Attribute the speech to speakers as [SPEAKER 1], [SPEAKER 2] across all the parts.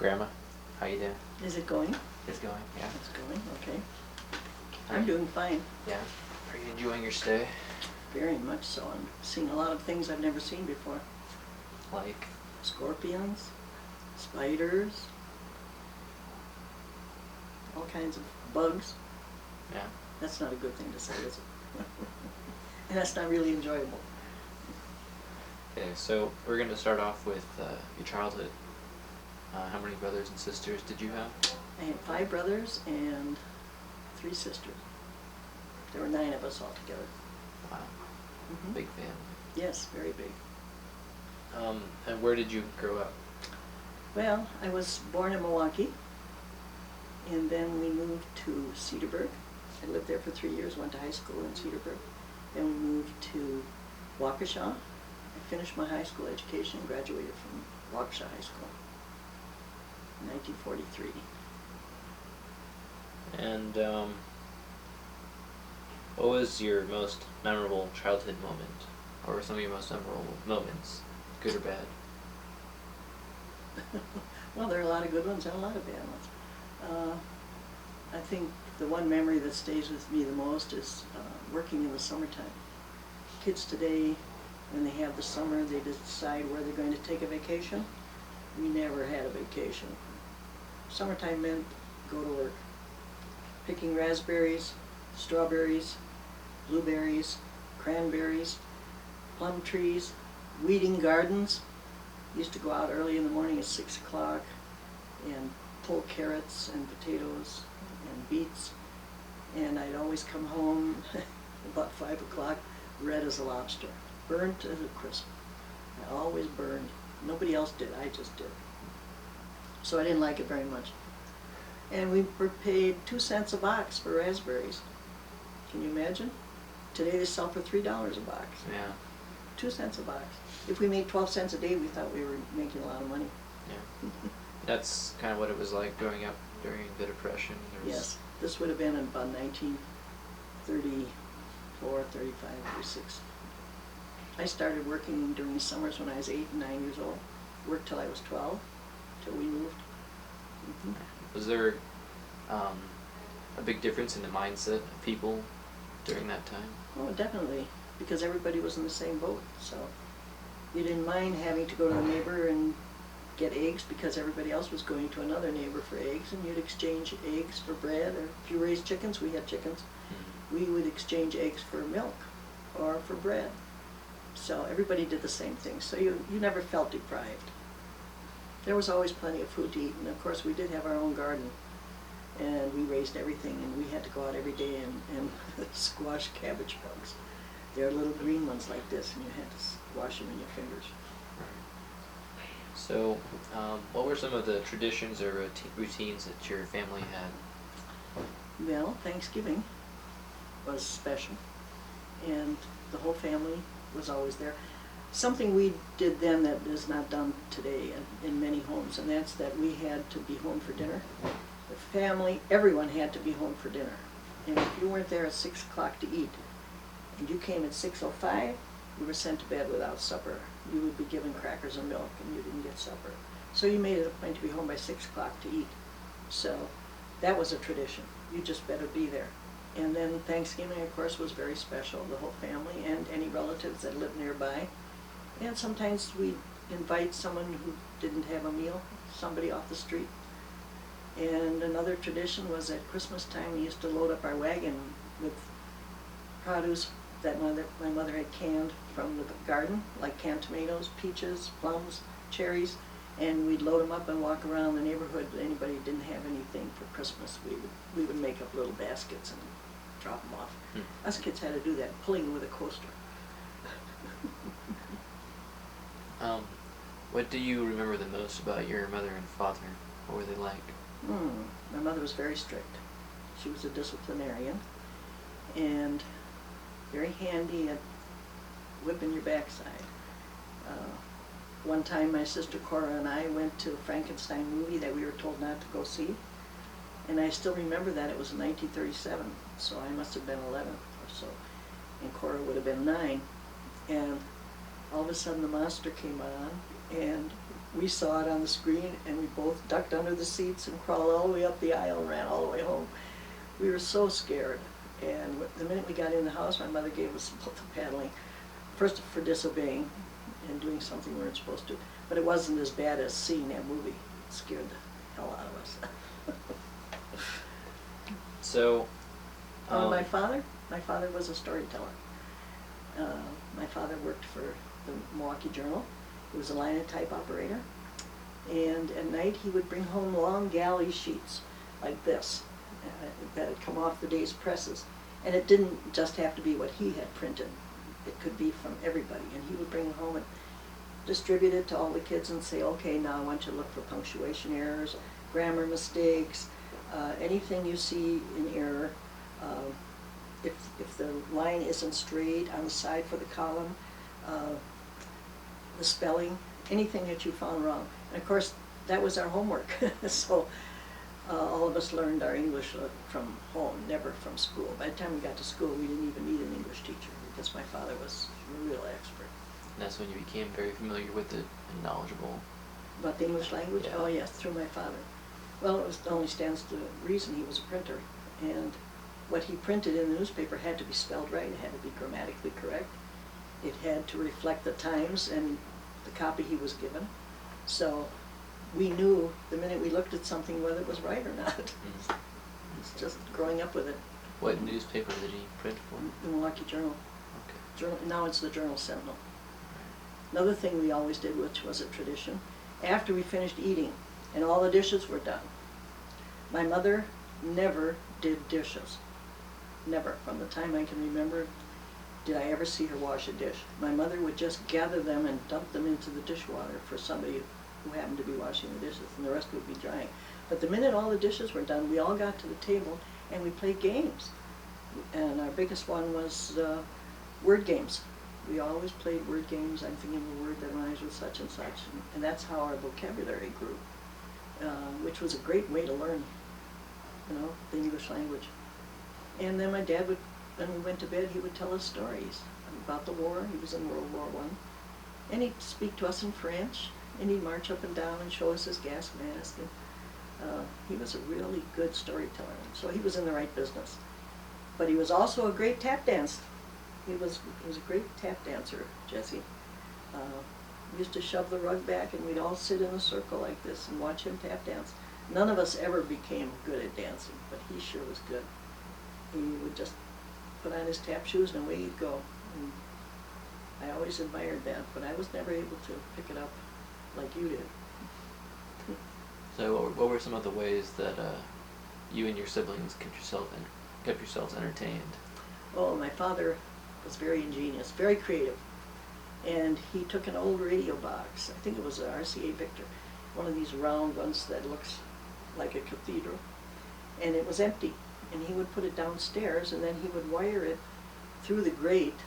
[SPEAKER 1] Grandma. How you doing?
[SPEAKER 2] Is it going?
[SPEAKER 1] It's going, yeah.
[SPEAKER 2] It's going, okay. I'm doing fine.
[SPEAKER 1] Yeah. Are you enjoying your stay?
[SPEAKER 2] Very much so. I'm seeing a lot of things I've never seen before.
[SPEAKER 1] Like?
[SPEAKER 2] Scorpions, spiders, all kinds of bugs.
[SPEAKER 1] Yeah.
[SPEAKER 2] That's not a good thing to say, is it? And that's not really enjoyable.
[SPEAKER 1] Okay, so we're going to start off with your childhood. How many brothers and sisters did you have?
[SPEAKER 2] I had 5 brothers and 3 sisters. There were 9 of us all together.
[SPEAKER 1] Wow.
[SPEAKER 2] Mm-hmm.
[SPEAKER 1] Big family.
[SPEAKER 2] Yes, very big.
[SPEAKER 1] And where did you grow up?
[SPEAKER 2] Well, I was born in Milwaukee, and then we moved to Cedarburg. I lived there for 3 years, went to high school in Cedarburg. Then we moved to Waukesha. I finished my high school education and graduated from Waukesha High School in 1943.
[SPEAKER 1] And what was your most memorable childhood moment? Or what were some of your most memorable moments, good or bad?
[SPEAKER 2] Well, there are a lot of good ones and a lot of bad ones. I think the one memory that stays with me the most is working in the summertime. Kids today, when they have the summer, they decide where they're going to take a vacation. We never had a vacation. Summertime meant go to work. Picking raspberries, strawberries, blueberries, cranberries, plum trees, weeding gardens. Used to go out early in the morning at 6 o'clock and pull carrots and potatoes and beets. And I'd always come home about 5 o'clock, red as a lobster, burnt as a crisp. I always burned. Nobody else did, I just did. So I didn't like it very much. And we were paid 2 cents a box for raspberries. Can you imagine? Today they sell for $3 a box.
[SPEAKER 1] Yeah.
[SPEAKER 2] 2 cents a box. If we made 12 cents a day, we thought we were making a lot of money.
[SPEAKER 1] Yeah. That's kind of what it was like growing up during the Depression.
[SPEAKER 2] Yes, this would have been in about 1934, 35, 36. I started working during the summers when I was 8 and 9 years old. Worked till I was 12, till we moved. Mm-hmm.
[SPEAKER 1] Was there a big difference in the mindset of people during that time?
[SPEAKER 2] Oh, definitely, because everybody was in the same boat. So you didn't mind having to go to a neighbor and get eggs because everybody else was going to another neighbor for eggs, and you'd exchange eggs for bread. Or if you raised chickens, we had chickens, we would exchange eggs for milk or for bread. So everybody did the same thing. So you never felt deprived. There was always plenty of food to eat, and of course we did have our own garden, and we raised everything, and we had to go out every day and squash cabbage bugs. They're little green ones like this, and you had to squash them in your fingers.
[SPEAKER 1] So, what were some of the traditions or routines that your family had?
[SPEAKER 2] Well, Thanksgiving was special, and the whole family was always there. Something we did then that is not done today in many homes, and that's that we had to be home for dinner. The family, everyone had to be home for dinner. And if you weren't there at 6 o'clock to eat, and you came at 6:05, you were sent to bed without supper. You would be given crackers and milk, and you didn't get supper. So you made it a point to be home by 6 o'clock to eat. So that was a tradition. You just better be there. And then Thanksgiving, of course, was very special, the whole family and any relatives that lived nearby. And sometimes we'd invite someone who didn't have a meal, somebody off the street. And another tradition was at Christmas time, we used to load up our wagon with produce that my mother had canned from the garden, like canned tomatoes, peaches, plums, cherries, and we'd load them up and walk around the neighborhood. Anybody who didn't have anything for Christmas, we would make up little baskets and drop them off. Us kids had to do that, pulling with a coaster.
[SPEAKER 1] What do you remember the most about your mother and father? What were they like?
[SPEAKER 2] My mother was very strict. She was a disciplinarian and very handy at whipping your backside. One time my sister Cora and I went to a Frankenstein movie that we were told not to go see, and I still remember that. It was in 1937, so I must have been 11 or so, and Cora would have been 9, and all of a sudden the monster came on, and we saw it on the screen, and we both ducked under the seats and crawled all the way up the aisle and ran all the way home. We were so scared, and the minute we got in the house, my mother gave us both a paddling, first for disobeying and doing something we weren't supposed to, but it wasn't as bad as seeing that movie. It scared the hell out of us.
[SPEAKER 1] So,
[SPEAKER 2] My father was a storyteller. My father worked for the Milwaukee Journal. He was a linotype operator. And at night he would bring home long galley sheets like this that had come off the day's presses. And it didn't just have to be what he had printed. It could be from everybody. And he would bring it home and distribute it to all the kids and say, okay, now I want you to look for punctuation errors, grammar mistakes, anything you see in error. If the line isn't straight on the side for the column, the spelling, anything that you found wrong. And of course, that was our homework. So all of us learned our English from home, never from school. By the time we got to school, we didn't even need an English teacher because my father was a real expert.
[SPEAKER 1] that's when you became very familiar with it and knowledgeable.
[SPEAKER 2] About the English language?
[SPEAKER 1] Yeah.
[SPEAKER 2] Oh yes, through my father. Well, it only stands to reason he was a printer, and what he printed in the newspaper had to be spelled right, it had to be grammatically correct, it had to reflect the times and the copy he was given. So we knew the minute we looked at something whether it was right or not.
[SPEAKER 1] Mm.
[SPEAKER 2] It's just growing up with it.
[SPEAKER 1] What newspaper did he print for?
[SPEAKER 2] The Milwaukee Journal.
[SPEAKER 1] Okay.
[SPEAKER 2] Now it's the Journal Sentinel. Another thing we always did, which was a tradition, after we finished eating and all the dishes were done, my mother never did dishes. Never. From the time I can remember, did I ever see her wash a dish. My mother would just gather them and dump them into the dishwater for somebody who happened to be washing the dishes, and the rest would be drying. But the minute all the dishes were done, we all got to the table and we played games. And our biggest one was word games. We always played word games. I'm thinking of a word that rhymes with such and such. And that's how our vocabulary grew, which was a great way to learn, the English language. And then my dad would, when we went to bed, he would tell us stories about the war. He was in World War I. And he'd speak to us in French, and he'd march up and down and show us his gas mask. And he was a really good storyteller, so he was in the right business. But he was also a great tap dancer. He was a great tap dancer, Jesse. We used to shove the rug back and we'd all sit in a circle like this and watch him tap dance. None of us ever became good at dancing, but he sure was good. He would just put on his tap shoes and away he'd go. And I always admired that, but I was never able to pick it up like you did.
[SPEAKER 1] So what were some of the ways that you and your siblings kept yourselves entertained?
[SPEAKER 2] Oh, my father was very ingenious, very creative. And he took an old radio box, I think it was an RCA Victor, one of these round ones that looks like a cathedral, and it was empty. And he would put it downstairs, and then he would wire it through the grate.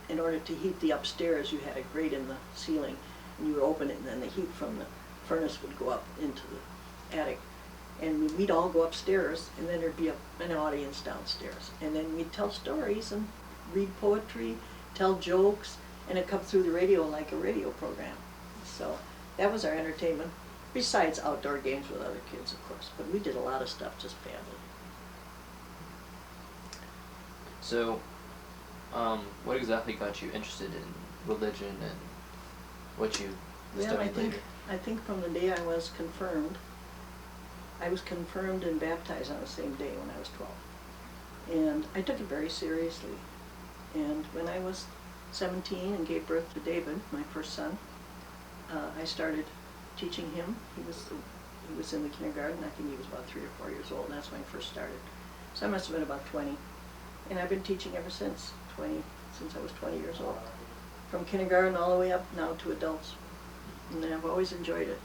[SPEAKER 2] In order to heat the upstairs, you had a grate in the ceiling, and you would open it, and then the heat from the furnace would go up into the attic. And we'd all go upstairs, and then there'd be an audience downstairs. And then we'd tell stories and read poetry, tell jokes, and it'd come through the radio like a radio program. So that was our entertainment, besides outdoor games with other kids, of course. But we did a lot of stuff just family.
[SPEAKER 1] So, what exactly got you interested in religion and what you studied later?
[SPEAKER 2] I think from the day I was confirmed and baptized on the same day when I was 12. And I took it very seriously. And when I was 17 and gave birth to David, my first son, I started teaching him. He was in the kindergarten. I think he was about 3 or 4 years old, and that's when I first started. So I must have been about 20. And I've been teaching ever since I was 20 years old. From kindergarten all the way up now to adults. And I've always enjoyed it.